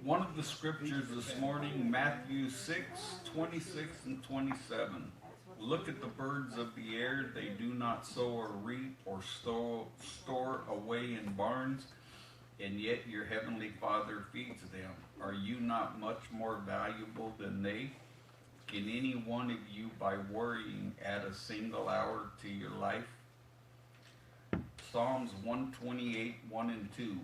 One of the scriptures this morning, Matthew 6, 26 and 27. Look at the birds of the air. They do not sow or reap or store away in barns, and yet your heavenly Father feeds them. Are you not much more valuable than they? Can any one of you, by worrying, add a single hour to your life? Psalms 128, 1 and 2.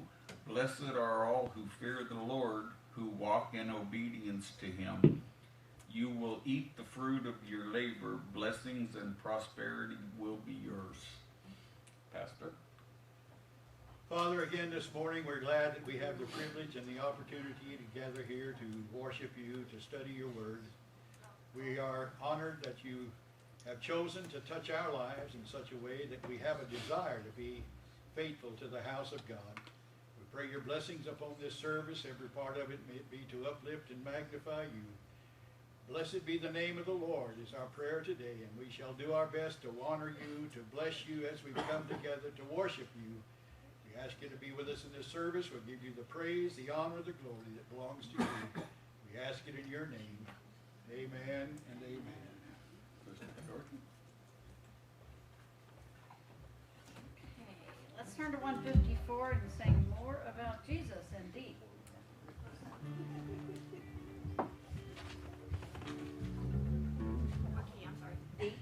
Blessed are all who fear the Lord, who walk in obedience to him. You will eat the fruit of your labor. Blessings and prosperity will be yours. Pastor. Father, again this morning we're glad that we have the privilege and the opportunity to gather here to worship you, to study your word. We are honored that you have chosen to touch our lives in such a way that we have a desire to be faithful to the house of God. We pray your blessings upon this service, every part of it may it be to uplift and magnify you. Blessed be the name of the Lord is our prayer today, and we shall do our best to honor you, to bless you as we come together to worship you. We ask you to be with us in this service. We'll give you the praise, the honor, the glory that belongs to you. We ask it in your name. Amen and amen. Okay, let's turn to 154 and sing more about Jesus indeed. Okay, I'm sorry. D.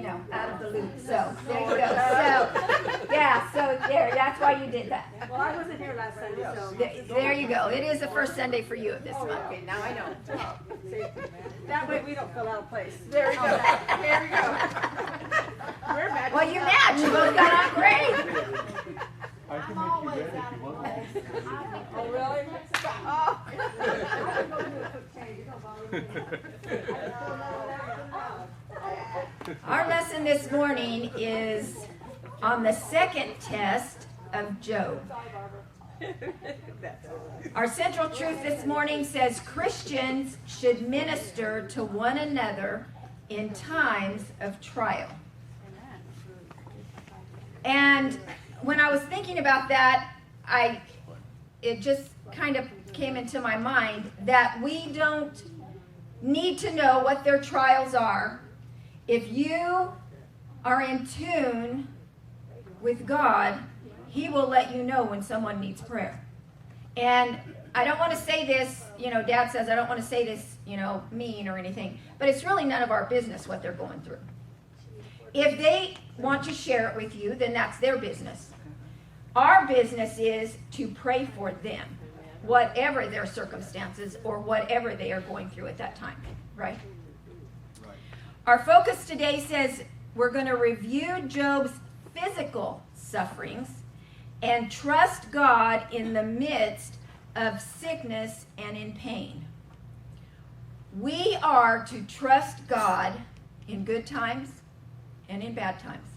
out of the loop. So there you go. So yeah, so there, that's why you did that. Well, I wasn't here last Sunday, so. There you go. It is the first Sunday for you this month. Okay, now I know. That way we don't fill out a place. There we go. There we go. We're matching. Well, you match. You both got on great. I can make you red if you want. Oh, really? Our lesson this morning is on the second test of Job. Our central truth this morning says Christians should minister to one another in times of trial. And when I was thinking about that, it just kind of came into my mind that we don't need to know what their trials are. If you are in tune with God, He will let you know when someone needs prayer. And I don't want to say this, Dad says I don't want to say this, mean or anything, but it's really none of our business what they're going through. If they want to share it with you, then that's their business. Our business is to pray for them, whatever their circumstances or whatever they are going through at that time, right? Right. Our focus today says we're going to review Job's physical sufferings and trust God in the midst of sickness and in pain. We are to trust God in good times and in bad times.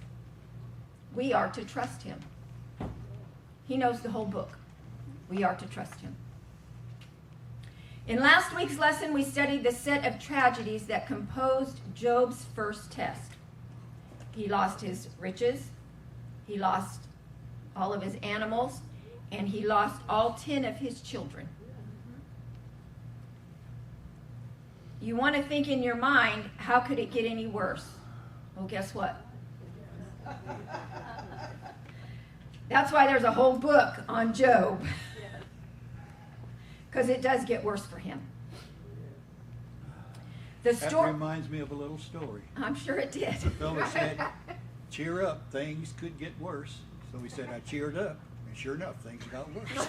We are to trust Him. He knows the whole book. We are to trust Him. In last week's lesson, we studied the set of tragedies that composed Job's first test. He lost his riches, he lost all of his animals, and he lost all 10 of his children. You want to think in your mind, how could it get any worse? Well, guess what? That's why there's a whole book on Job. Because it does get worse for him. The That story. reminds me of a little story. I'm sure it did. The fellow said, cheer up, things could get worse. So he said, I cheered up, and sure enough, things got worse.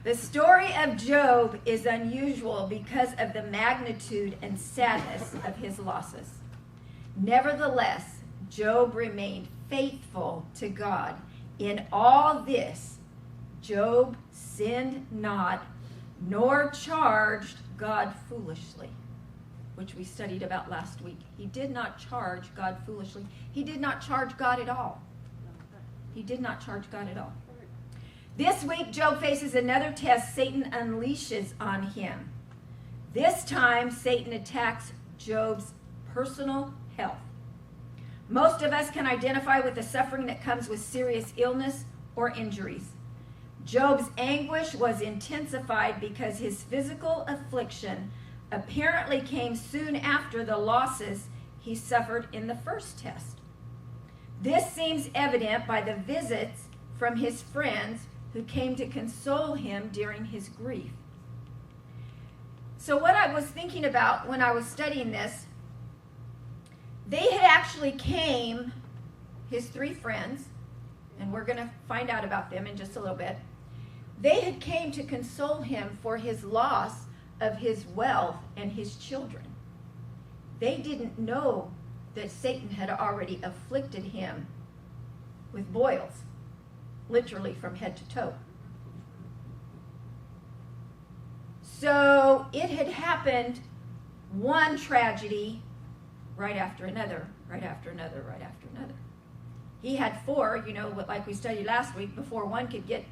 The story of Job is unusual because of the magnitude and sadness of his losses. Nevertheless, Job remained faithful to God. In all this, Job sinned not, nor charged God foolishly, which we studied about last week. He did not charge God foolishly. He did not charge God at all. He did not charge God at all. This week, Job faces another test Satan unleashes on him. This time, Satan attacks Job's personal health. Most of us can identify with the suffering that comes with serious illness or injuries. Job's anguish was intensified because his physical affliction apparently came soon after the losses he suffered in the first test. This seems evident by the visits from his friends who came to console him during his grief. So what I was thinking about when I was studying this, they had actually came, his three friends, and we're going to find out about them in just a little bit. They had came to console him for his loss of his wealth and his children. They didn't know that Satan had already afflicted him with boils, literally from head to toe. So it had happened, one tragedy right after another, right after another, right after another. He had four, like we studied last week, before one could get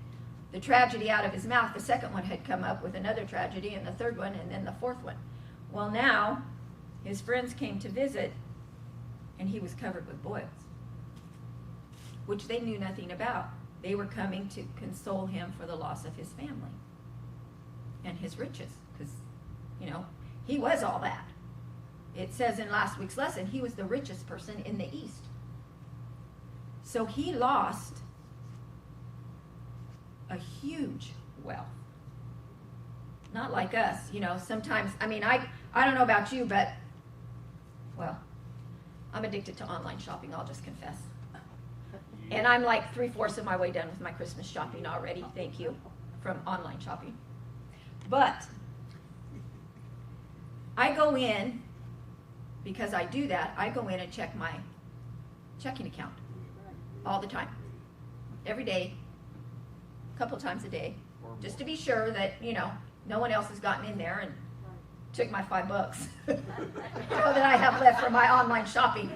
the tragedy out of his mouth, the second one had come up with another tragedy, and the third one, and then the fourth one. Well, now, his friends came to visit, and he was covered with boils, which they knew nothing about. They were coming to console him for the loss of his family and his riches, because, he was all that. It says in last week's lesson, he was the richest person in the East. So he lost a huge wealth. Not like us, sometimes, I don't know about you, but, well, I'm addicted to online shopping, I'll just confess. And I'm like 3/4 of my way done with my Christmas shopping already, thank you, from online shopping. But I go in, because I do that, I go in and check my checking account all the time, every day, a couple times a day, just to be sure that, no one else has gotten in there and took my $5 that I have left from my online shopping.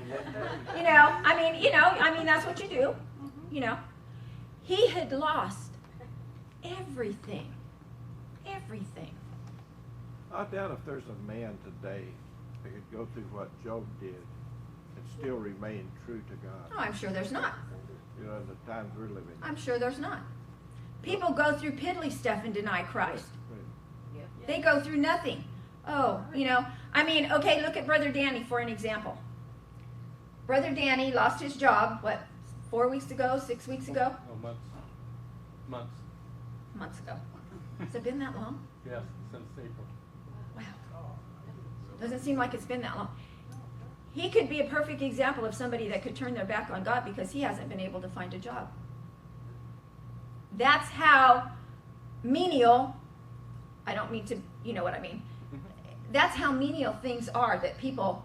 I mean, that's what you do, He had lost everything. I doubt if there's a man today that could go through what Job did and still remain true to God. Oh, I'm sure there's not. In the times we're living in. I'm sure there's not. People go through piddly stuff and deny Christ. They go through nothing. Oh, okay, look at Brother Danny for an example. Brother Danny lost his job, 4 weeks ago, 6 weeks ago? Oh, months. Months ago. Has it been that long? Yes, since April. Wow. Doesn't seem like it's been that long. He could be a perfect example of somebody that could turn their back on God because he hasn't been able to find a job. That's how menial, I don't mean to, you know what I mean. That's how menial things are that people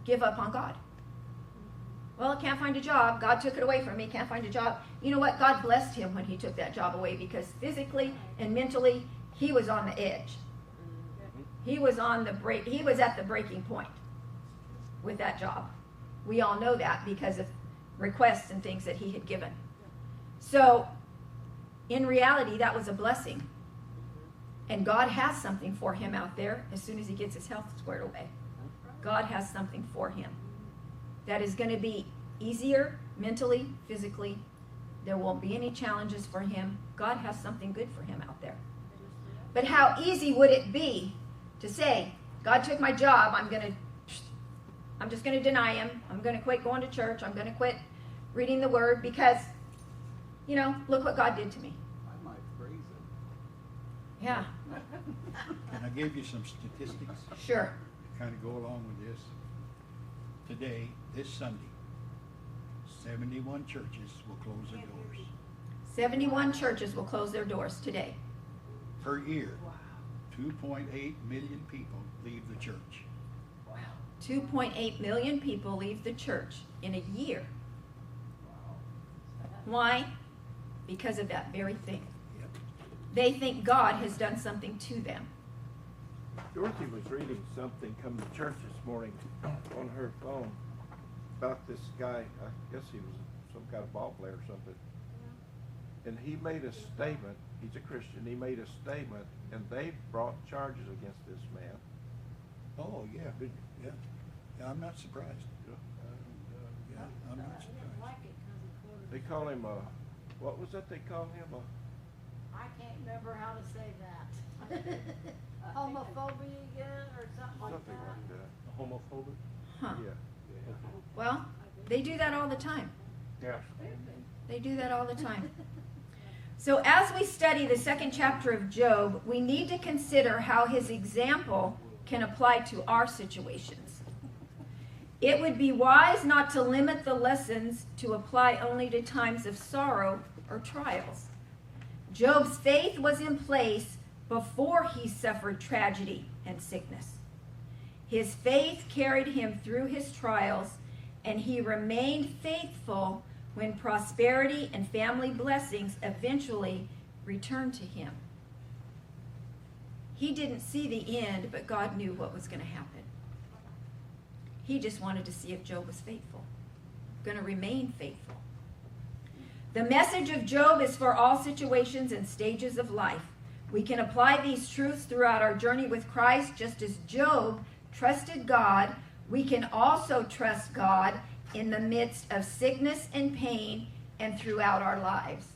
give up on God. Well, I can't find a job. God took it away from me. Can't find a job. You know what? God blessed him when he took that job away because physically and mentally, he was on the edge. He was on the break. He was at the breaking point with that job. We all know that because of requests and things that he had given. So, in reality, that was a blessing. And God has something for him out there as soon as he gets his health squared away. God has something for him that is going to be easier mentally, physically. There won't be any challenges for him. God has something good for him out there. But how easy would it be to say, God took my job, I'm just going to deny him. I'm going to quit going to church. I'm going to quit reading the word because, look what God did to me. I might praise it. Yeah, And I gave you some statistics sure. to kind of go along with this. Today, this Sunday, 71 churches will close their doors. 71 churches will close their doors today. Per year, 2.8 million people leave the church. 2.8 million people leave the church in a year. Why? Because of that very thing. Yep. They think God has done something to them. Dorothy was reading something come to church this morning on her phone about this guy. I guess he was some kind of ball player or something. And he made a statement. He's a Christian. He made a statement, and they brought charges against this man. Oh, yeah, good, yeah. Yeah, I'm not surprised. Yeah, I'm not surprised. They call him what was that they call him? I can't remember how to say that. Homophobia or something like Something that. like that. Homophobic? Huh. Yeah. Well, they do that all the time. Yeah. They do that all the time. So as we study the second chapter of Job, we need to consider how his example can apply to our situations. It would be wise not to limit the lessons to apply only to times of sorrow or trials. Job's faith was in place before he suffered tragedy and sickness. His faith carried him through his trials, and he remained faithful when prosperity and family blessings eventually returned to him. He didn't see the end, but God knew what was going to happen. He just wanted to see if Job was faithful, going to remain faithful. The message of Job is for all situations and stages of life. We can apply these truths throughout our journey with Christ. Just as Job trusted God, we can also trust God in the midst of sickness and pain and throughout our lives.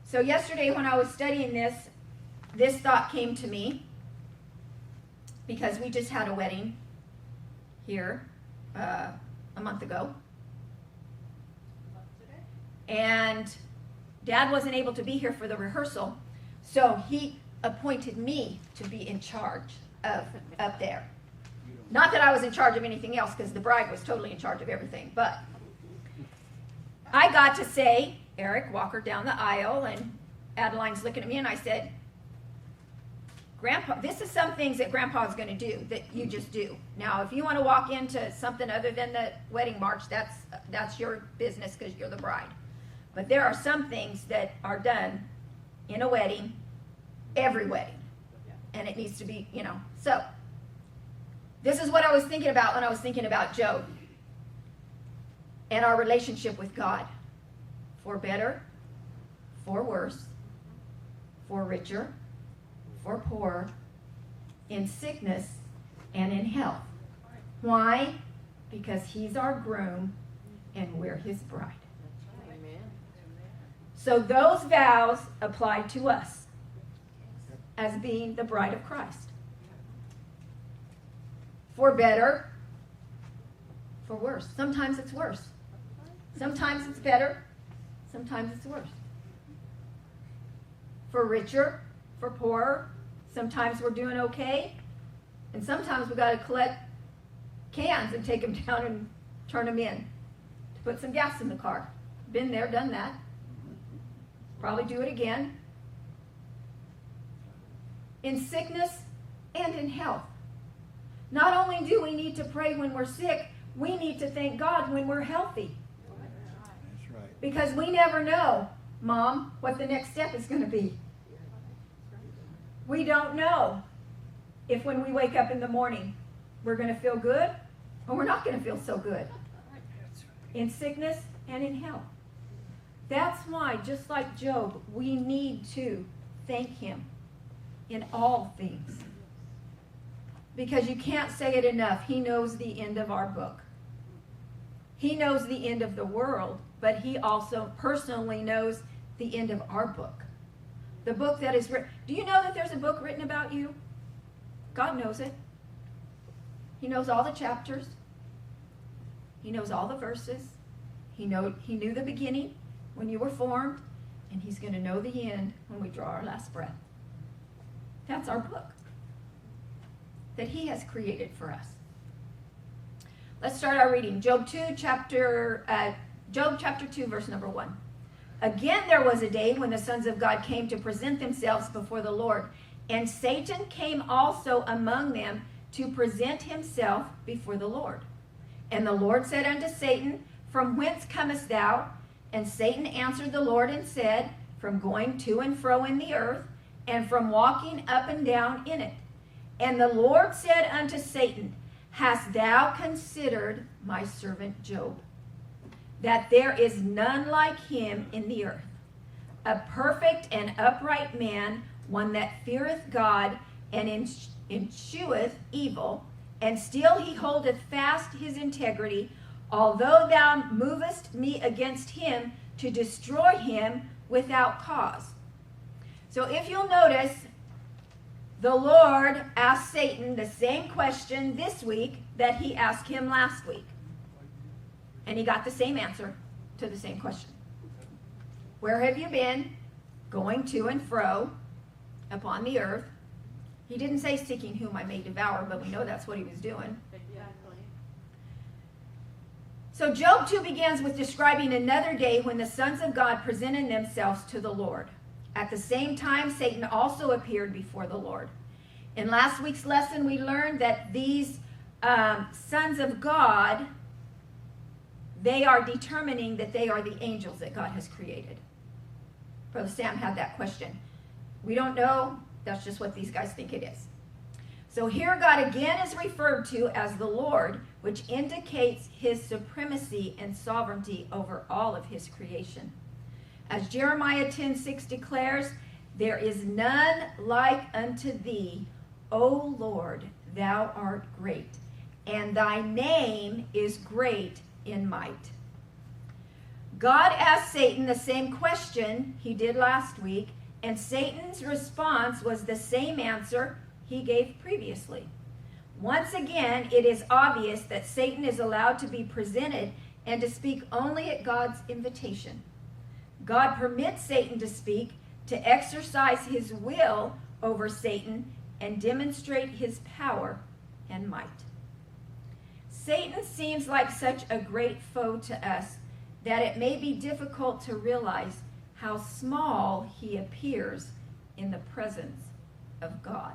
So yesterday when I was studying this thought came to me because we just had a wedding here a month ago. And Dad wasn't able to be here for the rehearsal, so he appointed me to be in charge up there. Not that I was in charge of anything else, because the bride was totally in charge of everything, but I got to say, Eric, walk her down the aisle, and Adeline's looking at me, and I said, Grandpa, this is some things that Grandpa's going to do that you just do. Now, if you want to walk into something other than the wedding march, that's your business because you're the bride. But there are some things that are done in a wedding, every wedding, and it needs to be, you know. So, this is what I was thinking about when I was thinking about Job and our relationship with God. For better, for worse, for richer, for poorer, in sickness and in health. Why? Because he's our groom and we're his bride. So those vows apply to us as being the bride of Christ. For better, for worse. Sometimes it's worse. Sometimes it's better. Sometimes it's worse. For richer, for poorer. Sometimes we're doing okay, and sometimes we got to collect cans and take them down and turn them in to put some gas in the car. Been there, done that. Probably do it again. In sickness and in health. Not only do we need to pray when we're sick, we need to thank God when we're healthy. That's right. Because we never know, Mom, what the next step is going to be. We don't know if when we wake up in the morning, we're going to feel good or we're not going to feel so good. In sickness and in health. That's why, just like Job, we need to thank him in all things. Because you can't say it enough. He knows the end of our book. He knows the end of the world, but he also personally knows the end of our book. The book that is written. Do you know that there's a book written about you? God knows it. He knows all the chapters. He knows all the verses. He knew the beginning when you were formed, and he's going to know the end when we draw our last breath. That's our book that he has created for us. Let's start our reading. Job chapter 2, verse number 1. Again, there was a day when the sons of God came to present themselves before the Lord, and Satan came also among them to present himself before the Lord. And the Lord said unto Satan, From whence comest thou? And Satan answered the Lord and said, From going to and fro in the earth, and from walking up and down in it. And the Lord said unto Satan, Hast thou considered my servant Job, that there is none like him in the earth, a perfect and upright man, one that feareth God and escheweth evil, and still he holdeth fast his integrity, although thou movest me against him to destroy him without cause. So if you'll notice, the Lord asked Satan the same question this week that he asked him last week. And he got the same answer to the same question. Where have you been? Going to and fro upon the earth. He didn't say seeking whom I may devour, but we know that's what he was doing. So Job 2 begins with describing another day when the sons of God presented themselves to the Lord. At the same time, Satan also appeared before the Lord. In last week's lesson, we learned that these sons of God, they are determining that they are the angels that God has created. Brother Sam had that question. We don't know. That's just what these guys think it is. So here God again is referred to as the Lord, which indicates his supremacy and sovereignty over all of his creation. As Jeremiah 10:6 declares, there is none like unto thee, O Lord, thou art great, and thy name is great in might. God asked Satan the same question he did last week, and Satan's response was the same answer he gave previously. Once again, it is obvious that Satan is allowed to be presented and to speak only at God's invitation. God permits Satan to speak, to exercise his will over Satan and demonstrate his power and might. Satan seems like such a great foe to us that it may be difficult to realize how small he appears in the presence of God.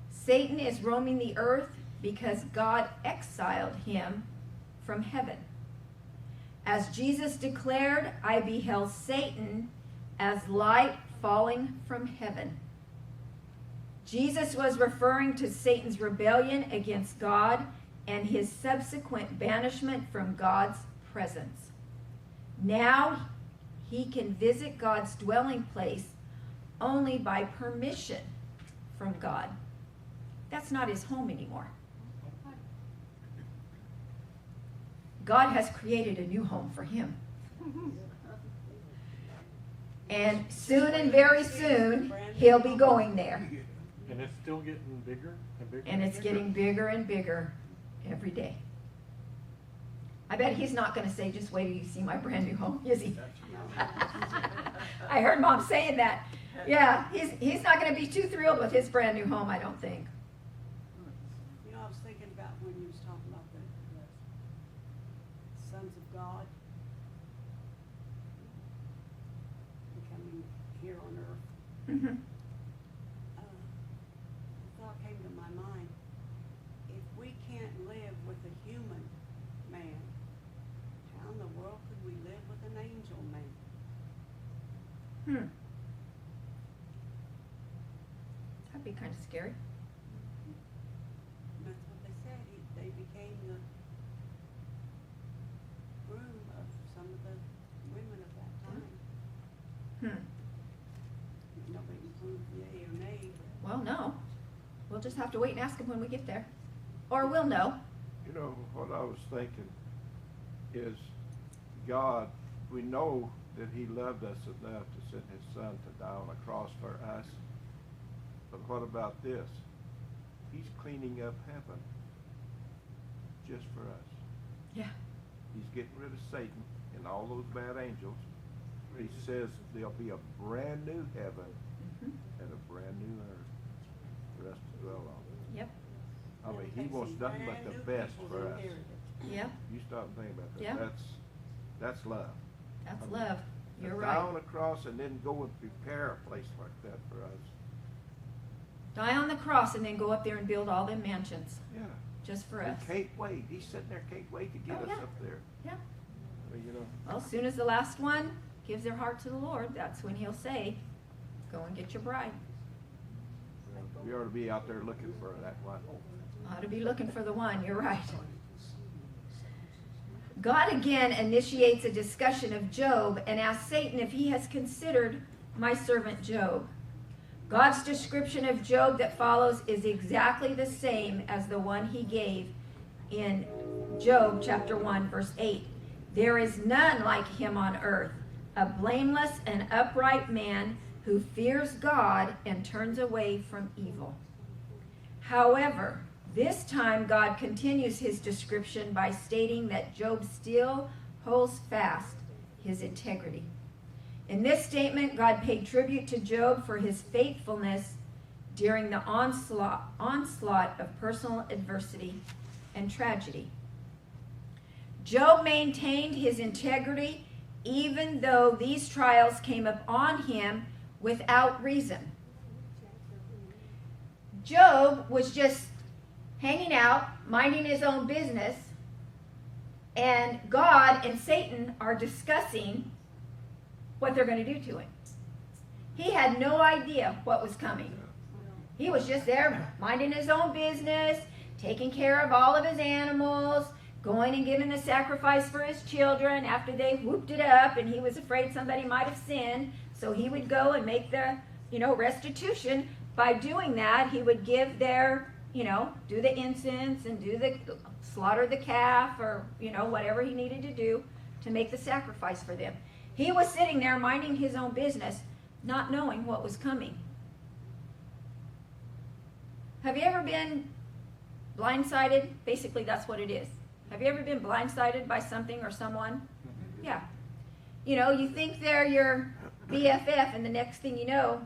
Satan is roaming the earth because God exiled him from heaven. As Jesus declared, I beheld Satan as light falling from heaven. Jesus was referring to Satan's rebellion against God and his subsequent banishment from God's presence. Now he can visit God's dwelling place only by permission from God. That's not his home anymore. God has created a new home for him. And soon and very soon, he'll be going there. And it's still getting bigger and bigger. And it's getting bigger and bigger every day. I bet he's not going to say, just wait till you see my brand new home, is he? I heard Mom saying that. Yeah, he's not going to be too thrilled with his brand new home, I don't think. You know, I was thinking about when you was talking about the sons of God becoming here on earth. Mm-hmm. The thought came to my mind, if we can't live with a human man, how in the world could we live with an angel man? That'd be kind of scary. That's what they said. They became the groom of some of the women of that time. Nobody can prove yea or nay. Well, no. We'll just have to wait and ask him when we get there. Or we'll know. You know, what I was thinking is God, we know that he loved us enough to send his son to die on a cross for us. But what about this? He's cleaning up heaven just for us. Yeah. He's getting rid of Satan and all those bad angels. He says there'll be a brand new heaven and a brand new earth for us to dwell on. Yep. I mean, he wants nothing but the best for us. Yep. You stop and think about that. Yeah. That's love. That's love. You're Die right. on the cross and then go and prepare a place like that for us. Die on the cross and then go up there and build all them mansions Yeah. just for He us. can't wait. He's sitting there, can't wait to get Oh, us yeah. up there. Yeah. I mean, you know. Well, as soon as the last one gives their heart to the Lord, that's when he'll say, go and get your bride. We ought to be out there looking for that one. Ought to be looking for the one. You're right. God again initiates a discussion of Job and asks Satan if he has considered my servant Job. God's description of Job that follows is exactly the same as the one he gave in Job chapter 1 verse 8. There is none like him on earth, a blameless and upright man who fears God and turns away from evil. However, this time God continues his description by stating that Job still holds fast his integrity. In this statement, God paid tribute to Job for his faithfulness during the onslaught of personal adversity and tragedy. Job maintained his integrity even though these trials came upon him without reason. Job was just hanging out, minding his own business, and God and Satan are discussing what they're going to do to him. He had no idea what was coming. He was just there minding his own business, taking care of all of his animals, going and giving the sacrifice for his children after they whooped it up, and he was afraid somebody might have sinned, so he would go and make the, restitution. By doing that, he would give their, do the incense and slaughter the calf or, whatever he needed to do to make the sacrifice for them. He was sitting there minding his own business, not knowing what was coming. Have you ever been blindsided? Basically, that's what it is. Have you ever been blindsided by something or someone? Yeah. You think they're your BFF, and the next thing you know,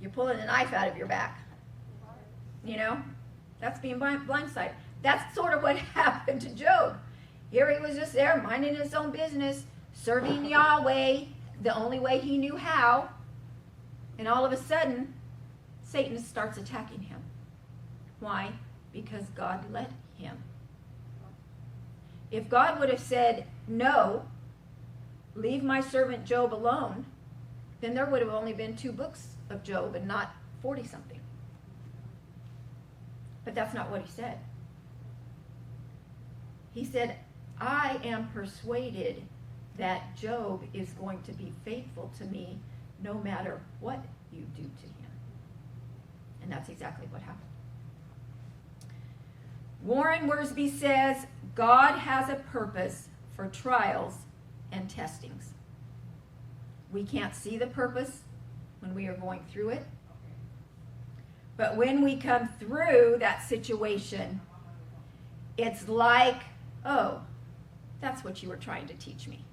You're pulling a knife out of your back. You know? That's being blindsided. That's sort of what happened to Job. Here he was just there, minding his own business, serving Yahweh the only way he knew how. And all of a sudden, Satan starts attacking him. Why? Because God let him. If God would have said, no, leave my servant Job alone, then there would have only been 2 books of Job and not 40-something. But that's not what he said. He said, I am persuaded that Job is going to be faithful to me no matter what you do to him. And that's exactly what happened. Warren Wiersbe says, God has a purpose for trials and testings. We can't see the purpose when we are going through it. But when we come through that situation, it's like, oh, that's what you were trying to teach me.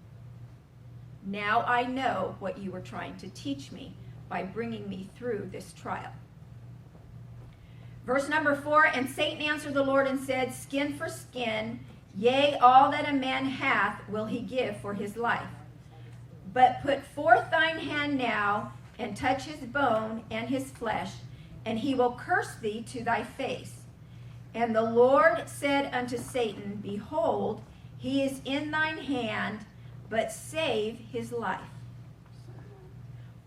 Now I know what you were trying to teach me by bringing me through this trial. Verse number 4, and Satan answered the Lord and said, skin for skin, yea, all that a man hath will he give for his life. But put forth thine hand now, and touch his bone and his flesh, and he will curse thee to thy face. And the Lord said unto Satan, behold, he is in thine hand, but save his life.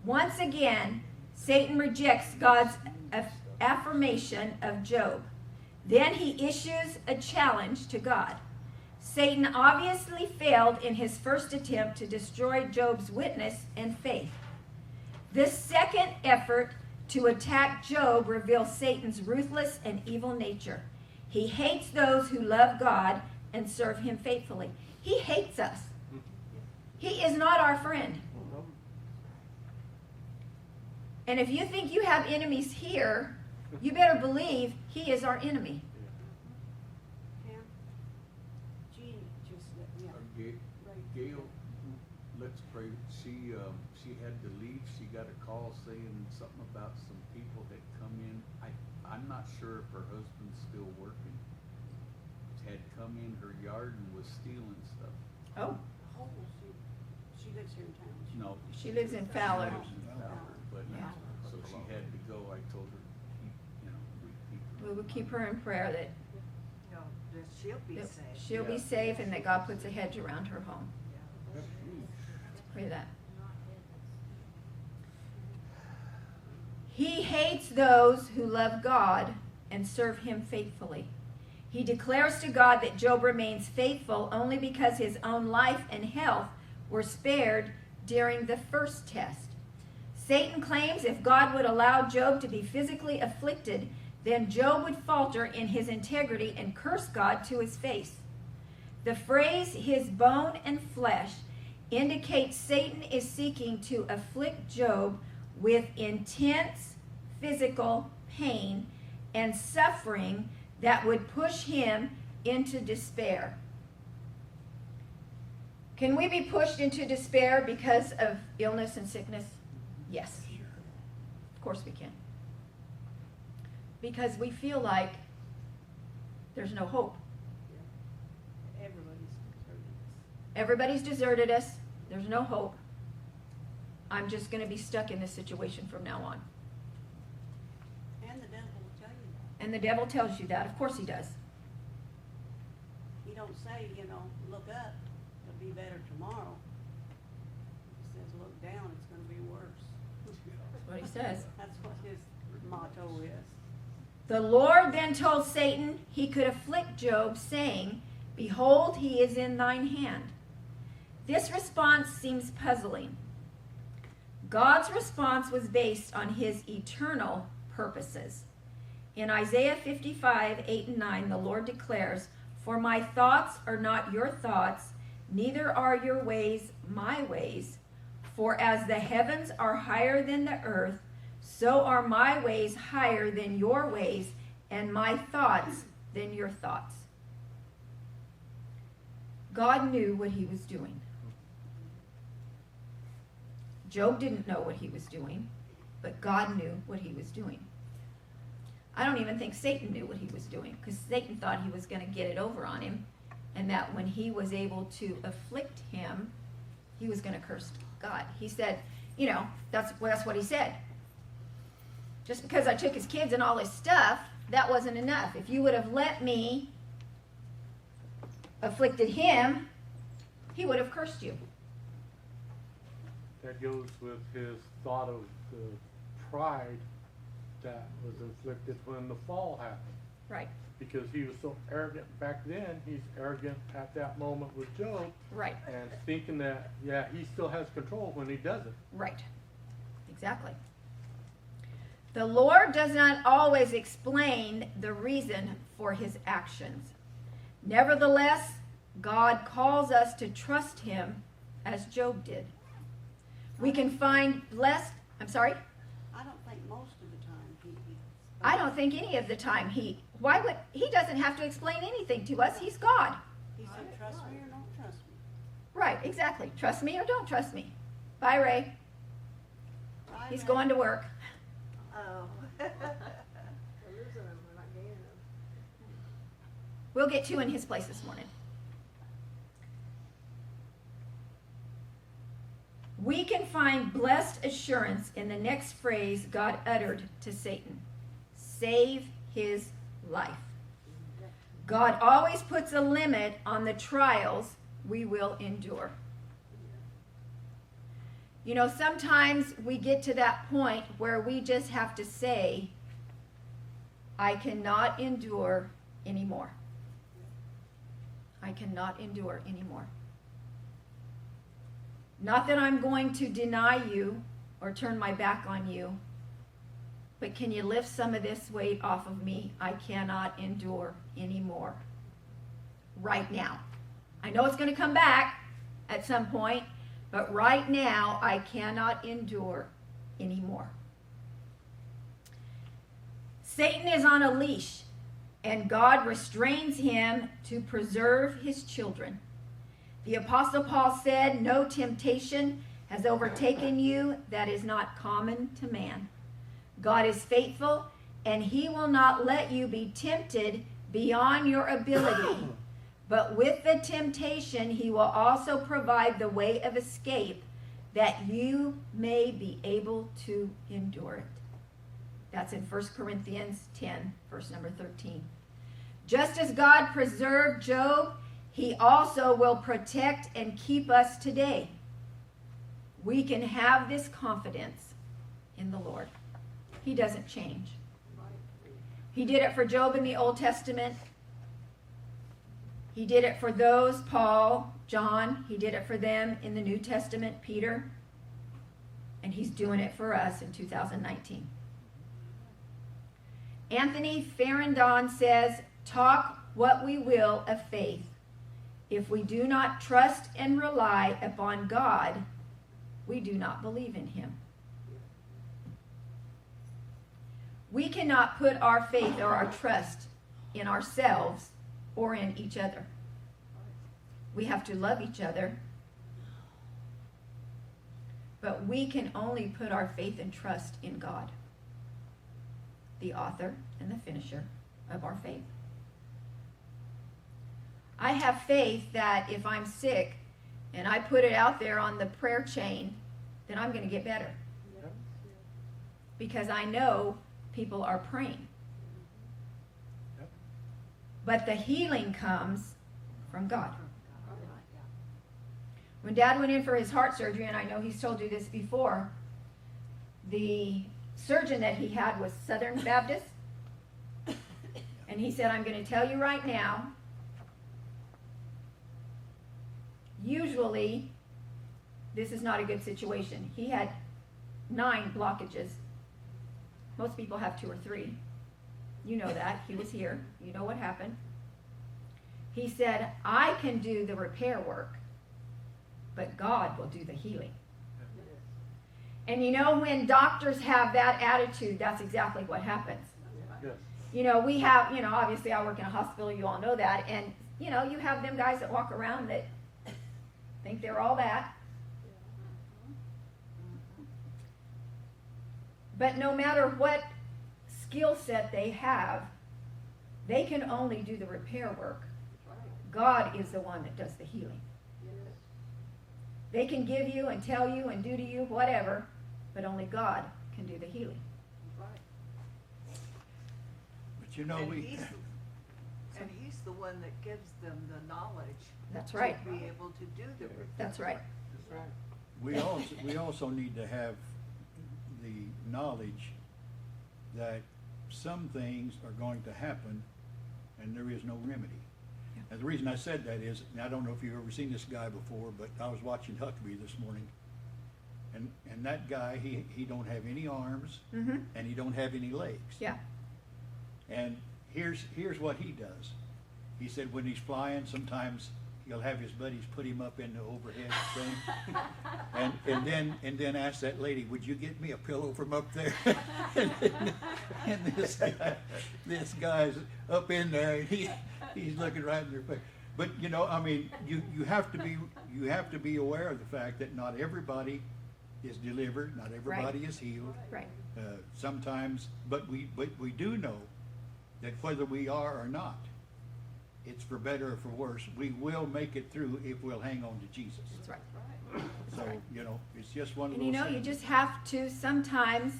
Once again, Satan rejects God's affirmation of Job. Then he issues a challenge to God. Satan obviously failed in his first attempt to destroy Job's witness and faith. This second effort to attack Job reveals Satan's ruthless and evil nature. He hates those who love God and serve him faithfully. He hates us. He is not our friend. And if you think you have enemies here, you better believe he is our enemy. Pam? Jean just, yeah. Gail, let's pray. She had to leave. She got a call saying something about some people that come in. I'm not sure if her husband's still working. Had come in her yard and was stealing stuff. Oh, Oh, she lives here in town. No. she lives in Fowler. She lives in Fowler, but, Yeah. so she had to go. I told her, we keep her. We will keep her in prayer that No, that she'll be that safe. she'll be safe and that God puts a hedge around her home. Pray that. He hates those who love God and serve him faithfully. He declares to God that Job remains faithful only because his own life and health were spared during the first test. Satan claims if God would allow Job to be physically afflicted, then Job would falter in his integrity and curse God to his face. The phrase, his bone and flesh, indicates Satan is seeking to afflict Job with intense physical pain and suffering that would push him into despair. Can we be pushed into despair because of illness and sickness? Yes. Of course we can. Because we feel like there's no hope. Everybody's deserted us. There's no hope. I'm just going to be stuck in this situation from now on. And the devil will tell you that. And the devil tells you that. Of course he does. He don't say, look up, it'll be better tomorrow. He says, look down, it's gonna be worse. That's what he says. That's what his motto is. The Lord then told Satan he could afflict Job, saying, behold, he is in thine hand. This response seems puzzling. God's response was based on his eternal purposes. In Isaiah 55, 8 and 9, the Lord declares, for my thoughts are not your thoughts, neither are your ways my ways. For as the heavens are higher than the earth, so are my ways higher than your ways, and my thoughts than your thoughts. God knew what he was doing. Job didn't know what he was doing. but God knew what he was doing. I don't even think Satan knew what he was doing, because Satan thought he was going to get it over on him, and that when he was able to afflict him, he was going to curse God. He said, that's what he said. Just because I took his kids and all his stuff, that wasn't enough. If you would have let me afflicted him, he would have cursed you. That goes with his thought of the pride that was inflicted when the fall happened. Right, Because he was so arrogant back then, he's arrogant at that moment with Job, right, and thinking that, yeah, he still has control when he doesn't. right. Exactly. The Lord does not always explain the reason for his actions. Nevertheless, God calls us to trust him as Job did. We can find blessed, I'm sorry? I don't think most of the time he is. I don't think any of the time he doesn't have to explain anything to us. He's God. He said, trust me or don't trust me. Right, exactly. Trust me or don't trust me. Bye, Ray. He's going to work. Oh. We're losing them, we're not gaining them. We'll get two in his place this morning. We can find blessed assurance in the next phrase God uttered to Satan. Save his life. God always puts a limit on the trials we will endure. Sometimes we get to that point where we just have to say, I cannot endure anymore. I cannot endure anymore. Not that I'm going to deny you or turn my back on you, but can you lift some of this weight off of me? I cannot endure anymore. Right now. I know it's going to come back at some point, but right now I cannot endure anymore. Satan is on a leash, and God restrains him to preserve his children. The Apostle Paul said, no temptation has overtaken you that is not common to man. God is faithful, and he will not let you be tempted beyond your ability. But with the temptation, he will also provide the way of escape that you may be able to endure it. That's in 1 Corinthians 10, verse number 13. Just as God preserved Job, he also will protect and keep us today. We can have this confidence in the Lord. He doesn't change. He did it for Job in the Old Testament. He did it for those, Paul, John. He did it for them in the New Testament, Peter. And he's doing it for us in 2019. Anthony Farrandon says, talk what we will of faith. If we do not trust and rely upon God, we do not believe in him. We cannot put our faith or our trust in ourselves or in each other. We have to love each other. But we can only put our faith and trust in God, the author and the finisher of our faith. I have faith that if I'm sick and I put it out there on the prayer chain, then I'm going to get better. Because I know people are praying. But the healing comes from God. When Dad went in for his heart surgery, and I know he's told you this before, the surgeon that he had was Southern Baptist. And he said, I'm going to tell you right now, usually this is not a good situation. He had 9 blockages. Most people have 2 or 3. You know that. He was here. You know what happened. He said, I can do the repair work, but God will do the healing. And when doctors have that attitude, that's exactly what happens. Yes. We have, obviously I work in a hospital, you all know that, and, you have them guys that walk around that think they're all that. But no matter what skill set they have, they can only do the repair work. God is the one that does the healing. They can give you and tell you and do to you whatever, but only God can do the healing. But you know, And we, he's the one that gives them the knowledge. That's right. To be able to do the repair. That's right. we also need to have the knowledge that some things are going to happen and there is no remedy. And the reason I said that is, and I don't know if you've ever seen this guy before, but I was watching Huckabee this morning. And that guy, he don't have any arms Mm-hmm. and he don't have any legs. Yeah. And here's what he does. He said when he's flying, sometimes he'll have his buddies put him up in the overhead thing, and then ask that lady, "Would you get me a pillow from up there?" and this guy's up in there, and he's looking right in their face. But you know, I mean, you have to be aware of the fact that not everybody is delivered, not everybody is healed. Right. Sometimes, but we do know that whether we are or not, it's for better or for worse, we will make it through if we'll hang on to Jesus. That's right. So, you know, it's just one of And those you know, things. you just have to sometimes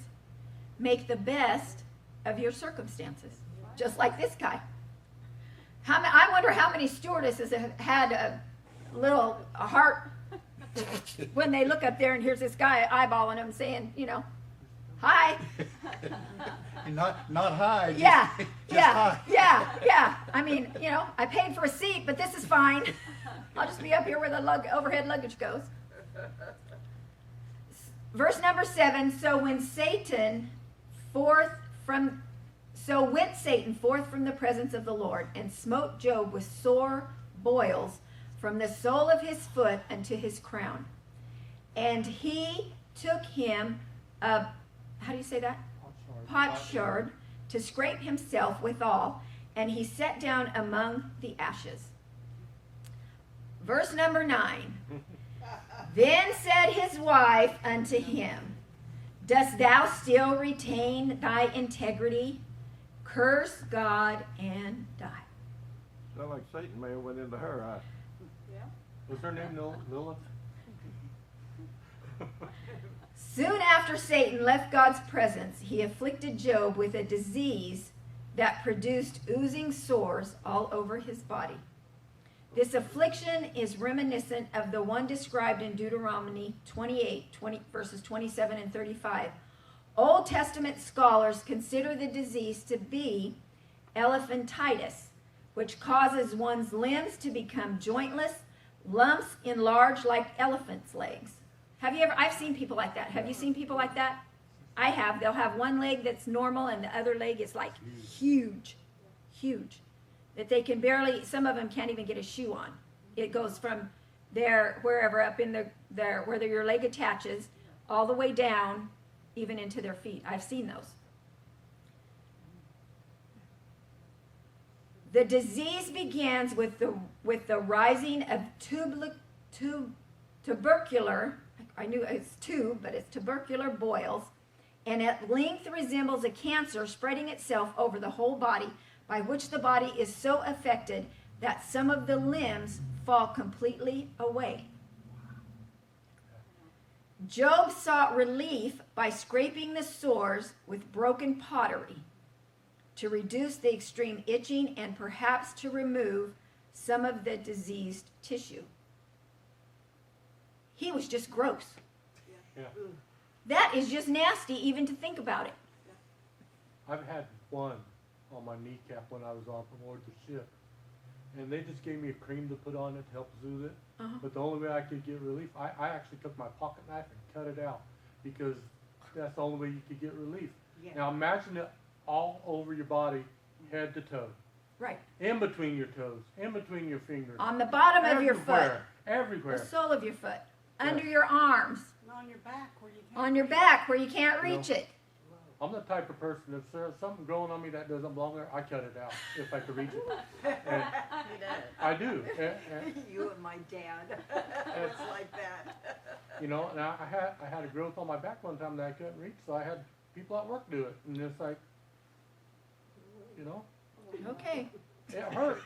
make the best of your circumstances. Just like this guy. I wonder how many stewardesses have had a heart when they look up there and here's this guy eyeballing them saying, you know, hi. Not high. Yeah, just yeah, high. yeah. I mean, you know, I paid for a seat, but this is fine. I'll just be up here where the overhead luggage goes. Verse number 7, so went Satan forth from the presence of the Lord, and smote Job with sore boils from the sole of his foot unto his crown. And he took him a, how do you say that? Potsherd to scrape himself withal, and he sat down among the ashes. Verse number 9. Then said his wife unto him, dost thou still retain thy integrity? Curse God and die. Sound like Satan may have went into her eye. Was her name Lilith? Soon after Satan left God's presence, he afflicted Job with a disease that produced oozing sores all over his body. This affliction is reminiscent of the one described in Deuteronomy 28, verses 27 and 35. Old Testament scholars consider the disease to be elephantitis, which causes one's limbs to become jointless, lumps enlarge like elephant's legs. I've seen people like that. Have you seen people like that? I have. They'll have one leg that's normal and the other leg is like huge. That they can barely, some of them can't even get a shoe on. It goes from there, wherever up in there, where your leg attaches, all the way down, even into their feet. I've seen those. The disease begins with the rising of tubercular, I knew it's tube, but it's tubercular boils, and at length resembles a cancer spreading itself over the whole body, by which the body is so affected that some of the limbs fall completely away. Job sought relief by scraping the sores with broken pottery to reduce the extreme itching and perhaps to remove some of the diseased tissue. He was just gross. Yeah. That is just nasty even to think about it. I've had one on my kneecap when I was on board the ship. And they just gave me a cream to put on it to help soothe it. Uh-huh. But the only way I could get relief, I actually took my pocket knife and cut it out because that's the only way you could get relief. Yeah. Now imagine it all over your body, head to toe. Right. In between your toes, in between your fingers. On the bottom of your foot. Everywhere. The sole of your foot. Under your arms. On your back where you can't. On your back where you can't reach it. I'm the type of person, if there's something growing on me that doesn't belong there, I cut it out if I could reach it. And I do. You and my dad. It's like that. You know, and I had a growth on my back one time that I couldn't reach, so I had people at work do it, and it's like, you know, Okay. it hurt.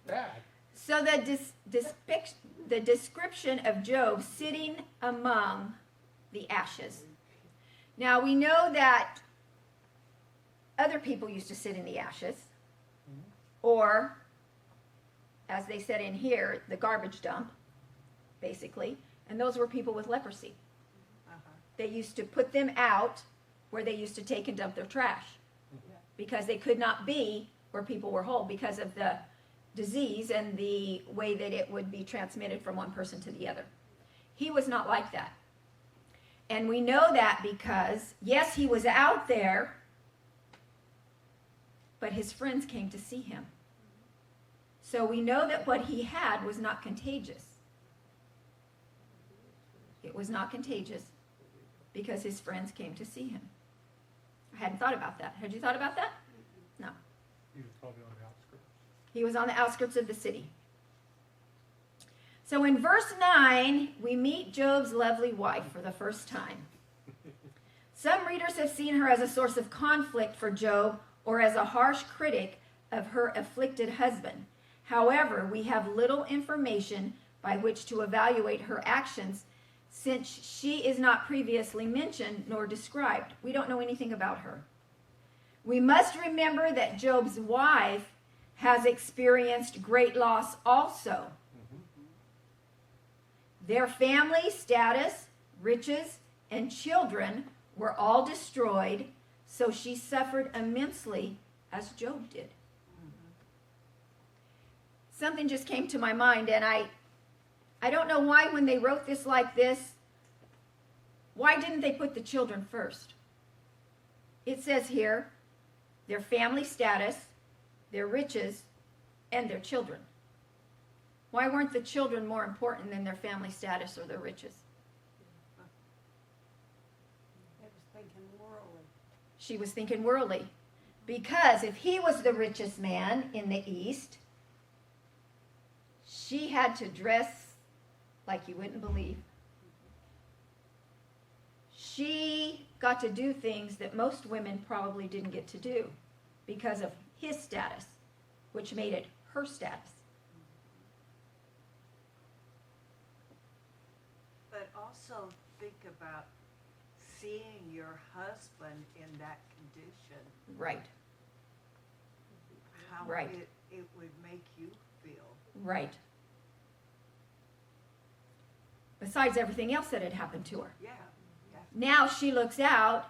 Bad. So the description of Job sitting among the ashes. Now we know that other people used to sit in the ashes, or, as they said in here, the garbage dump, basically. And those were people with leprosy. They used to put them out where they used to take and dump their trash, because they could not be where people were whole because of the disease and the way that it would be transmitted from one person to the other. He was not like that. And we know that because, yes, he was out there, but his friends came to see him. So we know that what he had was not contagious. It was not contagious because his friends came to see him. I hadn't thought about that. Had you thought about that? No. He was probably on the outskirts. He was on the outskirts of the city. So in verse 9, we meet Job's lovely wife for the first time. Some readers have seen her as a source of conflict for Job or as a harsh critic of her afflicted husband. However, we have little information by which to evaluate her actions since she is not previously mentioned nor described. We don't know anything about her. We must remember that Job's wife has experienced great loss also. Their family status, riches, and children were all destroyed, so she suffered immensely as Job did. Something just came to my mind, and I don't know why when they wrote this like this, why didn't they put the children first? It says here, their family status, their riches, and their children. Why weren't the children more important than their family status or their riches? They was thinking worldly. She was thinking worldly. Because if he was the richest man in the East, she had to dress like you wouldn't believe. She got to do things that most women probably didn't get to do because of his status, which made it her status. But also think about seeing your husband in that condition, Right, how Right. it would make you feel. right. Besides everything else that had happened to her. Yeah. Now she looks out,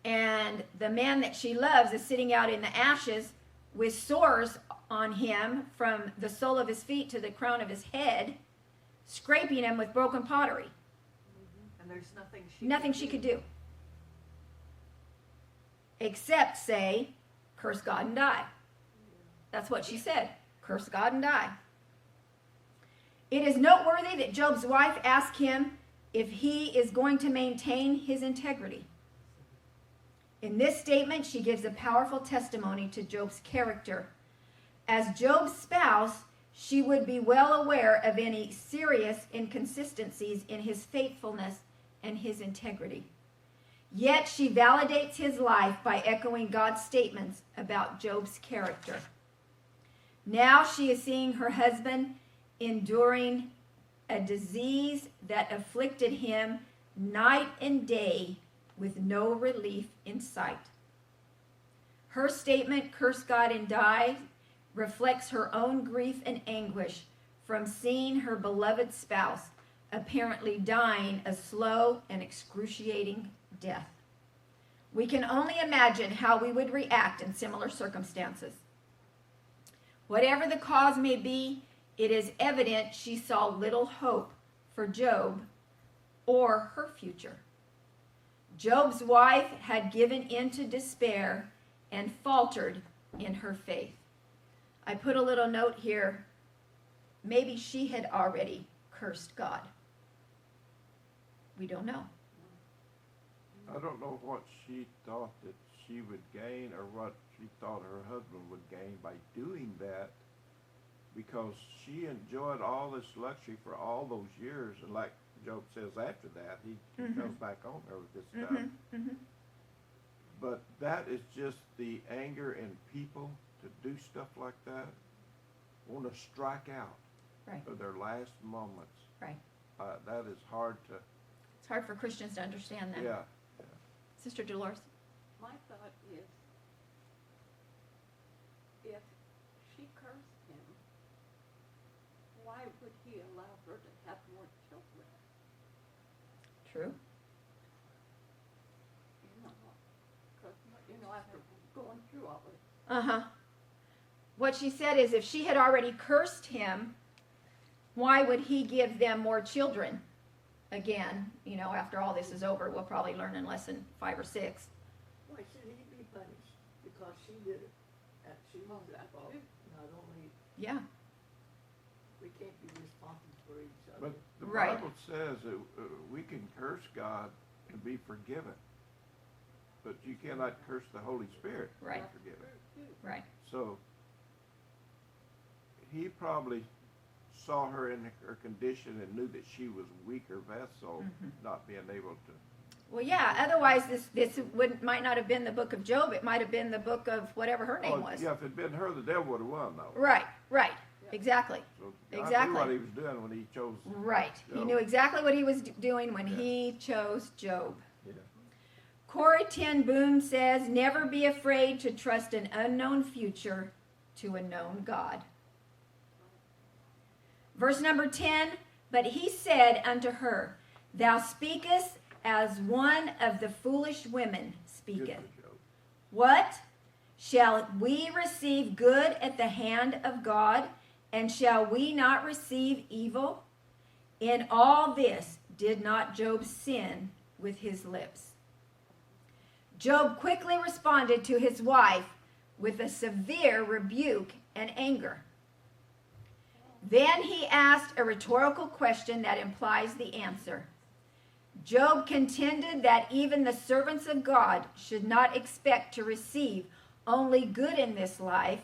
and the man that she loves is sitting out in the ashes with sores on him from the sole of his feet to the crown of his head, scraping him with broken pottery. And there's Nothing she could do. Except say, curse God and die. That's what she said. Curse God and die. It is noteworthy that Job's wife asked him if he is going to maintain his integrity. In this statement, she gives a powerful testimony to Job's character. As Job's spouse, she would be well aware of any serious inconsistencies in his faithfulness and his integrity. Yet she validates his life by echoing God's statements about Job's character. Now she is seeing her husband enduring a disease that afflicted him night and day with no relief in sight. Her statement, curse God and die, reflects her own grief and anguish from seeing her beloved spouse apparently dying a slow and excruciating death. We can only imagine how we would react in similar circumstances. Whatever the cause may be, it is evident she saw little hope for Job or her future. Job's wife had given in to despair and faltered in her faith. I put a little note here. Maybe she had already cursed God. We don't know. I don't know what she thought that she would gain or what she thought her husband would gain by doing that, because she enjoyed all this luxury for all those years, and like Job says after that, he comes back on her with this stuff. But that is just the anger in people to do stuff like that. Want to strike out Right. of their last moments. Right. That is hard to, It's hard for Christians to understand that. yeah. Sister Dolores? My thought is, if she cursed him, why would he allow her to have more children? True. You know, 'cause, after going through all this. Uh-huh. What she said is if she had already cursed him, why would he give them more children? Again, after all this is over, we'll probably learn in lesson 5 or 6. Why should he be punished? Because she did it. And she was at fault. Not only, Yeah. we can't be responsible for each other. But the Right. Bible says that we can curse God and be forgiven. But you cannot curse the Holy Spirit and Right. be forgiven. Right. So he probably saw her in her condition and knew that she was a weaker vessel, not being able to. Well, yeah, otherwise this might not have been the book of Job. It might have been the book of whatever her name was. Yeah, if it'd been her, the devil would have won, though. Right. Exactly. So God Exactly. knew what he was doing when he chose. Right. He Job. knew exactly what he was doing when Yeah. he chose Job. Yeah. Corrie ten Boom says, never be afraid to trust an unknown future to a known God. Verse number 10, but he said unto her, thou speakest as one of the foolish women Good speaketh. for Job. What? Shall we receive good at the hand of God, and shall we not receive evil? In all this did not Job sin with his lips. Job quickly responded to his wife with a severe rebuke and anger. Then he asked a rhetorical question that implies the answer. Job contended that even the servants of God should not expect to receive only good in this life.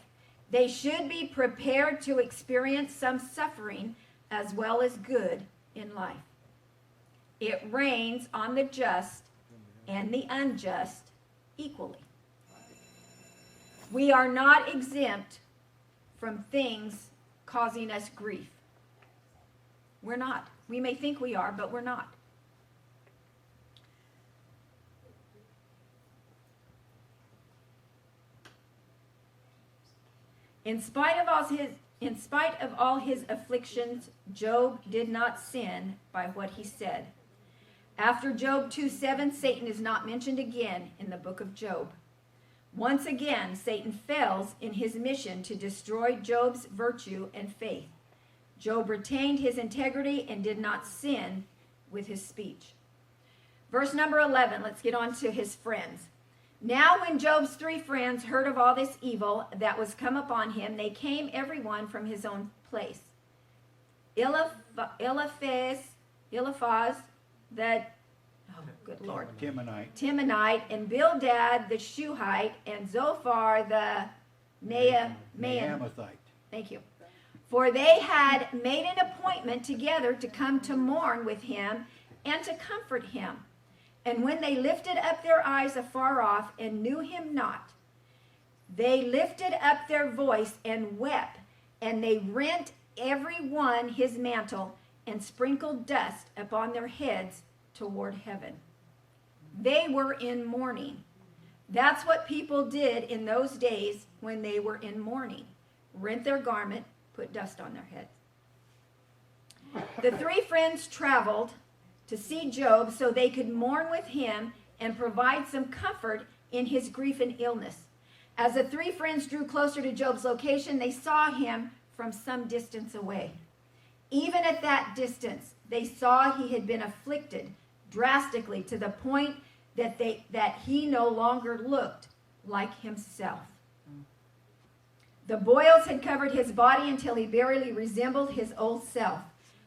They should be prepared to experience some suffering as well as good in life. It rains on the just and the unjust equally. We are not exempt from things causing us grief. We're not. We may think we are, but we're not. In spite of all his afflictions, Job did not sin by what he said. After Job 2:7, Satan is not mentioned again in the book of Job. Once again, Satan fails in his mission to destroy Job's virtue and faith. Job retained his integrity and did not sin with his speech. Verse number 11, let's get on to his friends. Now when Job's 3 friends heard of all this evil that was come upon him, they came every one from his own place. Eliphaz, good Lord, Timonite, and Bildad the Shuhite, and Zophar the Naamathite. Thank you. For they had made an appointment together to come to mourn with him and to comfort him. And when they lifted up their eyes afar off and knew him not, they lifted up their voice and wept, and they rent every one his mantle and sprinkled dust upon their heads toward heaven. They were in mourning. That's what people did in those days when they were in mourning. Rent their garment, put dust on their heads. The 3 friends traveled to see Job so they could mourn with him and provide some comfort in his grief and illness. As the 3 friends drew closer to Job's location, they saw him from some distance away. Even at that distance, they saw he had been afflicted drastically to the point that he no longer looked like himself. The boils had covered his body until he barely resembled his old self.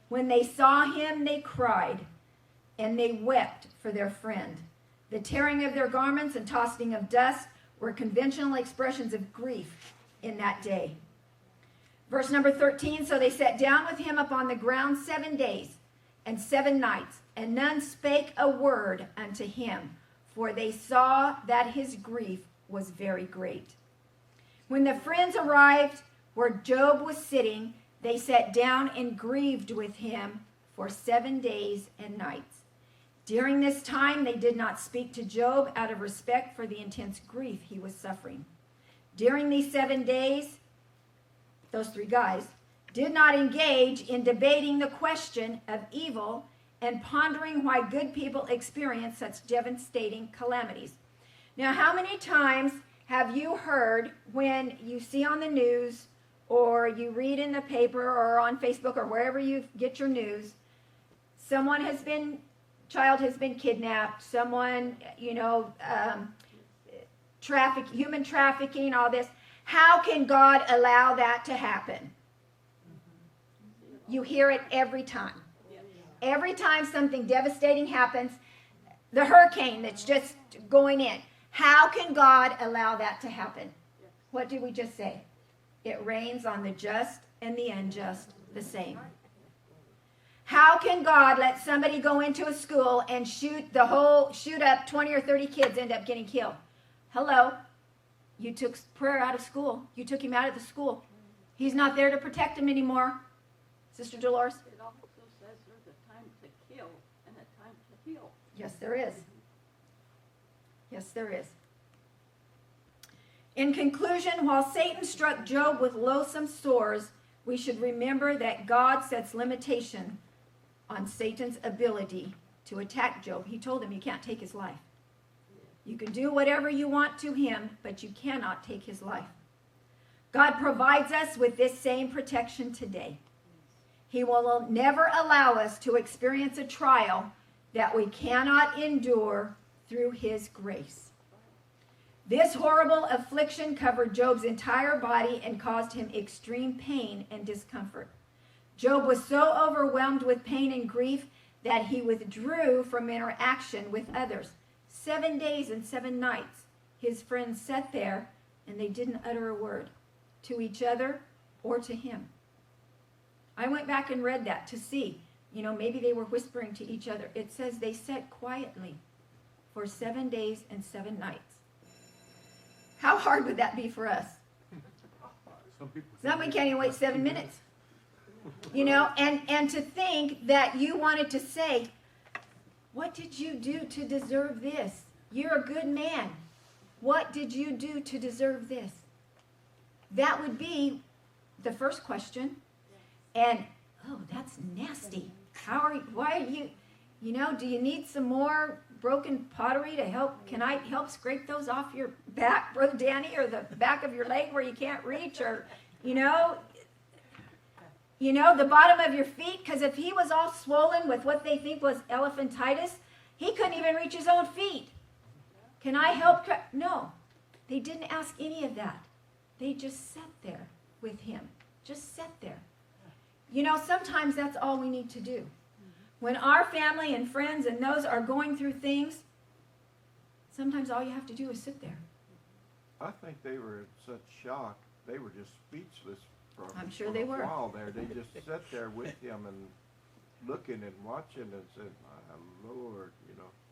When they saw him, they cried, and they wept for their friend. The tearing of their garments and tossing of dust were conventional expressions of grief in that day. Verse number 13, so they sat down with him upon the ground 7 days and 7 nights, and none spake a word unto him, for they saw that his grief was very great. When the friends arrived where Job was sitting, they sat down and grieved with him for 7 days and nights. During this time, they did not speak to Job out of respect for the intense grief he was suffering. During these 7 days, those 3 guys did not engage in debating the question of evil and pondering why good people experience such devastating calamities. Now, how many times have you heard when you see on the news or you read in the paper or on Facebook or wherever you get your news, child has been kidnapped, someone, human trafficking, all this. How can God allow that to happen? You hear it every time. Every time something devastating happens, the hurricane that's just going in, how can God allow that to happen? What did we just say? It rains on the just and the unjust the same. How can God let somebody go into a school and shoot up 20 or 30 kids, end up getting killed? Hello. You took prayer out of school. You took him out of the school. He's not there to protect him anymore. Sister Dolores? It also says there's a time to kill and a time to heal. Yes, there is. Yes, there is. In conclusion, while Satan struck Job with loathsome sores, we should remember that God sets limitation on Satan's ability to attack Job. He told him you can't take his life. You can do whatever you want to him, but you cannot take his life. God provides us with this same protection today. He will never allow us to experience a trial that we cannot endure through his grace. This horrible affliction covered Job's entire body and caused him extreme pain and discomfort. Job was so overwhelmed with pain and grief that he withdrew from interaction with others. 7 days and 7 nights, his friends sat there and they didn't utter a word to each other or to him. I went back and read that to see, maybe they were whispering to each other. It says they sat quietly for 7 days and 7 nights. How hard would that be for us? Some we can't even wait 7 minutes. And to think that you wanted to say, what did you do to deserve this? You're a good man. What did you do to deserve this? That would be the first question. And, oh, that's nasty. Why are you, do you need some more broken pottery to help? Can I help scrape those off your back, Brother Danny, or the back of your leg where you can't reach, or, the bottom of your feet? Because if he was all swollen with what they think was elephantitis, he couldn't even reach his own feet. Can I help? No, they didn't ask any of that. They just sat there with him. Just sat there. Sometimes that's all we need to do. When our family and friends and those are going through things, sometimes all you have to do is sit there. I think they were in such shock, they were just speechless I'm sure they were. a while there. They just sat there with him and looking and watching and said, my Lord,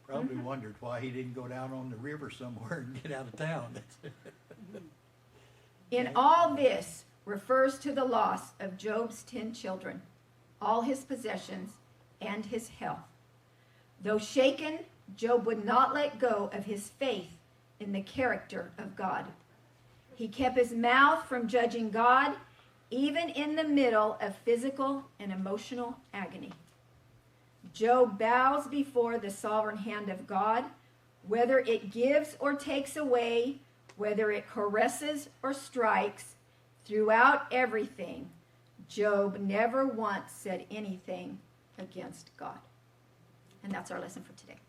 Probably wondered why he didn't go down on the river somewhere and get out of town. In all this refers to the loss of Job's 10 children, all his possessions, and his health. Though shaken, Job would not let go of his faith in the character of God. He kept his mouth from judging God, even in the middle of physical and emotional agony. Job bows before the sovereign hand of God, whether it gives or takes away, whether it caresses or strikes. Throughout everything, Job never once said anything against God. And that's our lesson for today.